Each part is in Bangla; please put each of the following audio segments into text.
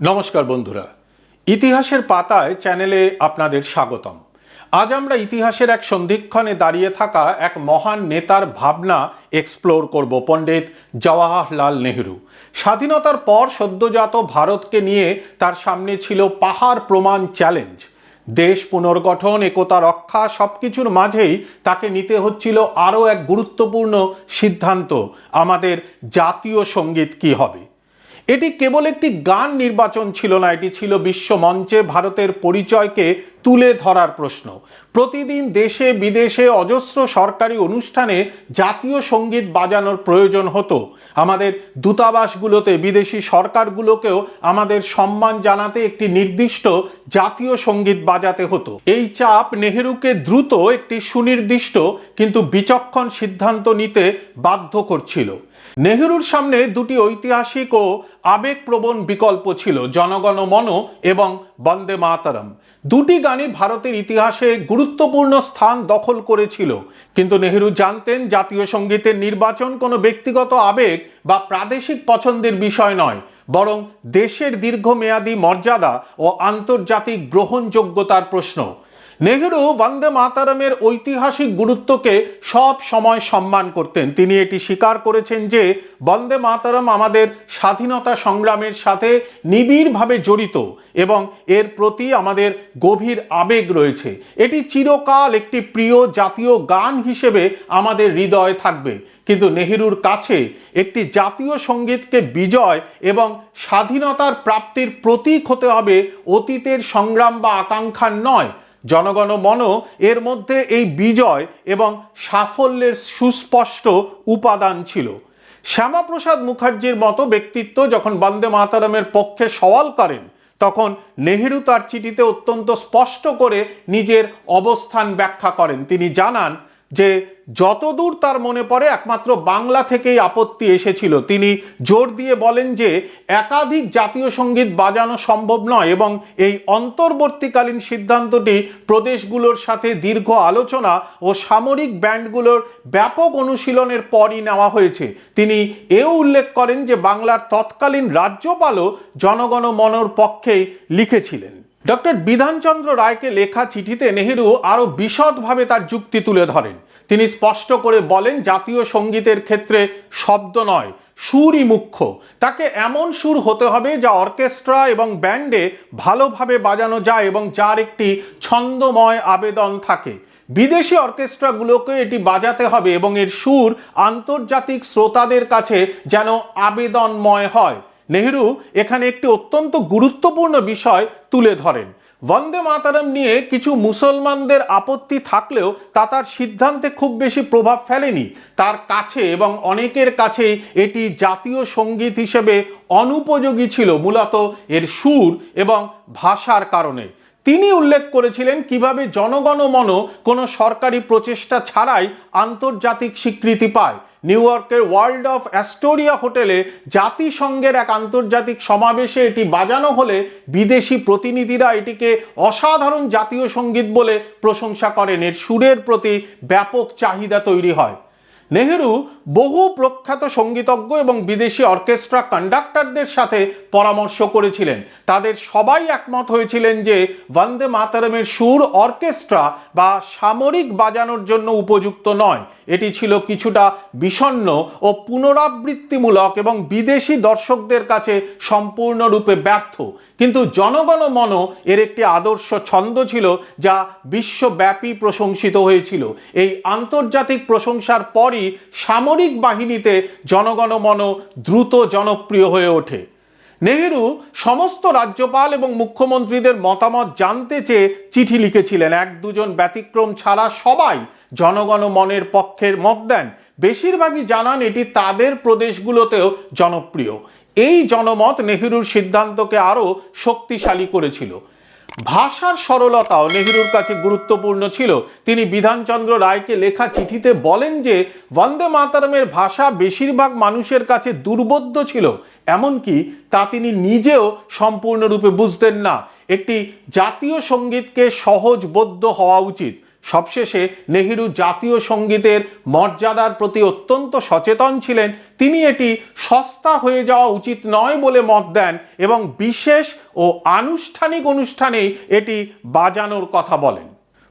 নমস্কার বন্ধুরা, ইতিহাসের পাতায় চ্যানেলে আপনাদের স্বাগতম। আজ আমরা ইতিহাসের এক সন্ধিক্ষণে দাঁড়িয়ে থাকা এক মহান নেতার ভাবনা এক্সপ্লোর করব। পণ্ডিত জওয়াহরলাল নেহেরু। স্বাধীনতার পর সদ্যজাত ভারতকে নিয়ে তার সামনে ছিল পাহাড় প্রমাণ চ্যালেঞ্জ। দেশ পুনর্গঠন, একতা রক্ষা, সবকিছুর মাঝেই তাকে নিতে হচ্ছিল আরও এক গুরুত্বপূর্ণ সিদ্ধান্ত: আমাদের জাতীয় সঙ্গীত কী হবে। এটি কেবল একটি গান নির্বাচন ছিল না, এটি ছিল বিশ্বমঞ্চে ভারতের পরিচয়কে তুলে ধরার প্রশ্ন। প্রতিদিন দেশে বিদেশে অজস্র সরকারি অনুষ্ঠানে জাতীয় সঙ্গীত বাজানোর প্রয়োজন হতো। আমাদের দূতাবাসগুলোতে বিদেশি সরকারগুলোকেও আমাদের সম্মান জানাতে একটি নির্দিষ্ট জাতীয় সঙ্গীত বাজাতে হতো। এই চাপ নেহেরুকে দ্রুত একটি সুনির্দিষ্ট কিন্তু বিচক্ষণ সিদ্ধান্ত নিতে বাধ্য করছিল। নেহেরুর সামনে দুটি ঐতিহাসিক ও আবেগপ্রবণ বিকল্প ছিল: জনগণ মন এবং বন্দে মাতরম। দুটি গানই ভারতের ইতিহাসে গুরুত্বপূর্ণ স্থান দখল করেছিল, কিন্তু নেহেরু জানতেন জাতীয় সঙ্গীতের নির্বাচন কোনো ব্যক্তিগত আবেগ বা প্রাদেশিক পছন্দের বিষয় নয়, বরং দেশের দীর্ঘমেয়াদী মর্যাদা ও আন্তর্জাতিক গ্রহণযোগ্যতার প্রশ্ন। নেহেরু বন্দে মাতরমের ঐতিহাসিক গুরুত্বকে সব সময় সম্মান করতেন। তিনি এটি স্বীকার করেছেন যে বন্দে মাতরম আমাদের স্বাধীনতা সংগ্রামের সাথে নিবিড়ভাবে জড়িত এবং এর প্রতি আমাদের গভীর আবেগ রয়েছে। এটি চিরকাল একটি প্রিয় জাতীয় গান হিসেবে আমাদের হৃদয়ে থাকবে। কিন্তু নেহেরুর কাছে একটি জাতীয় সঙ্গীতকে বিজয় এবং স্বাধীনতার প্রাপ্তির প্রতীক হতে হবে, অতীতের সংগ্রাম বা আকাঙ্ক্ষার নয়। জনগণ মন এর মধ্যে এই বিজয় এবং সাফল্যের সুস্পষ্ট উপাদান ছিল। শ্যামাপ্রসাদ মুখার্জির মতো ব্যক্তিত্ব যখন বন্দে মাতরমের পক্ষে সওয়াল করেন, তখন নেহেরু তার চিঠিতে অত্যন্ত স্পষ্ট করে নিজের অবস্থান ব্যাখ্যা করেন। তিনি জানান যে যতদূর তার মনে পড়ে একমাত্র বাংলা থেকেই আপত্তি এসেছিল। তিনি জোর দিয়ে বলেন যে একাধিক জাতীয় সঙ্গীত বাজানো সম্ভব নয় এবং এই অন্তর্বর্তীকালীন সিদ্ধান্তটি প্রদেশগুলোর সাথে দীর্ঘ আলোচনা ও সামরিক ব্যান্ডগুলোর ব্যাপক অনুশীলনের পরই নেওয়া হয়েছে। তিনি এও উল্লেখ করেন যে বাংলার তৎকালীন রাজ্যপালও জনগণ মনর পক্ষেই লিখেছিলেন। ডক্টর বিধানচন্দ্র রায়কে লেখা চিঠিতে নেহেরু আরও বিশদভাবে তার যুক্তি তুলে ধরেন। তিনি স্পষ্ট করে বলেন জাতীয় সঙ্গীতের ক্ষেত্রে শব্দ নয়, সুরই মুখ্য। তাকে এমন সুর হতে হবে যা অর্কেস্ট্রা এবং ব্যান্ডে ভালোভাবে বাজানো যায় এবং যার একটি ছন্দময় আবেদন থাকে। বিদেশি অর্কেস্ট্রাগুলোকে এটি বাজাতে হবে এবং এর সুর আন্তর্জাতিক শ্রোতাদের কাছে যেন আবেদনময় হয়। নেহেরু এখানে একটি অত্যন্ত গুরুত্বপূর্ণ বিষয় তুলে ধরেন। বন্দে মাতরম নিয়ে কিছু মুসলমানদের আপত্তি থাকলেও তা তার সিদ্ধান্তে খুব বেশি প্রভাব ফেলেনি। তার কাছে এবং অনেকের কাছেই এটি জাতীয় সঙ্গীত হিসেবে অনুপযোগী ছিল, মূলত এর সুর এবং ভাষার কারণে। তিনি উল্লেখ করেছিলেন কিভাবে জনগণ মন কোনো সরকারি প্রচেষ্টা ছাড়াই আন্তর্জাতিক স্বীকৃতি পায়। নিউ ইয়র্কের ওয়ার্ল্ড অফ অ্যাস্টোরিয়া হোটেলে জাতিসংঘের এক আন্তর্জাতিক সমাবেশে এটি বাজানো হলে বিদেশি প্রতিনিধিরা এটিকে অসাধারণ জাতীয় সঙ্গীত বলে প্রশংসা করেন। এর সুরের প্রতি ব্যাপক চাহিদা তৈরি হয়। নেহেরু বহু প্রখ্যাত সঙ্গীতজ্ঞ এবং বিদেশি অর্কেস্ট্রা কন্ডাক্টরদের সাথে পরামর্শ করেছিলেন। তাদের সবাই একমত হয়েছিলেন যে বন্দে মাতরমের সুর অর্কেস্ট্রা বা সামরিক বাজানোর জন্য উপযুক্ত নয়। এটি ছিল কিছুটা বিষণ্ণ ও পুনরাবৃত্তিমূলক এবং বিদেশি দর্শকদের কাছে সম্পূর্ণরূপে ব্যর্থ। কিন্তু জনগণ মন এর একটি আদর্শ ছন্দ ছিল যা বিশ্বব্যাপী প্রশংসিত হয়েছিল। এই আন্তর্জাতিক প্রশংসার পরই সামরিক বাহিনীতে জনগণ মন দ্রুত জনপ্রিয় হয়ে ওঠে। নেহেরু সমস্ত রাজ্যপাল এবং মুখ্যমন্ত্রীদের মতামত জানতে চেয়ে চিঠি লিখেছিলেন। এক দুজন ব্যতিক্রম ছাড়া সবাই জনগণ মনের পক্ষের মত দেন। বেশিরভাগই জানান এটি তাদের প্রদেশগুলোতেও জনপ্রিয়। এই জনমত নেহেরুর সিদ্ধান্তকে আরও শক্তিশালী করেছিল। ভাষার সরলতাও নেহেরুর কাছে গুরুত্বপূর্ণ ছিল। তিনি বিধানচন্দ্র রায়কে লেখা চিঠিতে বলেন যে বন্দে মাতরমের ভাষা বেশিরভাগ মানুষের কাছে দুর্বোধ্য ছিল, এমনকি তা তিনি নিজেও সম্পূর্ণরূপে বুঝতেন না। একটি জাতীয় সঙ্গীতকে সহজবোধ্য হওয়া উচিত। সবশেষে নেহেরু জাতীয় সঙ্গীতের মর্যাদার প্রতি অত্যন্ত সচেতন ছিলেন। তিনি এটি সস্তা হয়ে যাওয়া উচিত নয় বলে মত দেন এবং বিশেষ ও আনুষ্ঠানিক অনুষ্ঠানেই এটি বাজানোর কথা বলেন।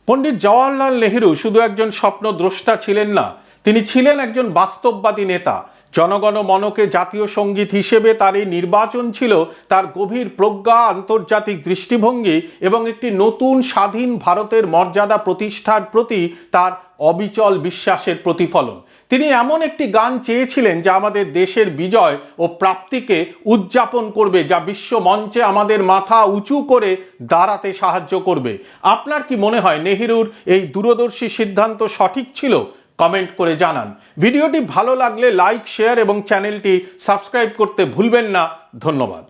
পণ্ডিত জওয়াহরলাল নেহেরু শুধু একজন স্বপ্নদ্রষ্টা ছিলেন না, তিনি ছিলেন একজন বাস্তববাদী নেতা। জনগণ মনকে জাতীয় সঙ্গীত হিসেবে তার এই নির্বাচন ছিল তার গভীর প্রজ্ঞা, আন্তর্জাতিক দৃষ্টিভঙ্গি এবং একটি নতুন স্বাধীন ভারতের মর্যাদা প্রতিষ্ঠার প্রতি তার অবিচল বিশ্বাসের প্রতিফলন। তিনি এমন একটি গান চেয়েছিলেন যা আমাদের দেশের বিজয় ও প্রাপ্তিকে উদযাপন করবে, যা বিশ্ব মঞ্চে আমাদের মাথা উঁচু করে দাঁড়াতে সাহায্য করবে। আপনার কি মনে হয় নেহেরুর এই দূরদর্শী সিদ্ধান্ত সঠিক ছিল? কমেন্ট করে জানান। ভিডিওটি ভালো লাগলে লাইক, শেয়ার এবং চ্যানেলটি সাবস্ক্রাইব করতে ভুলবেন না। ধন্যবাদ।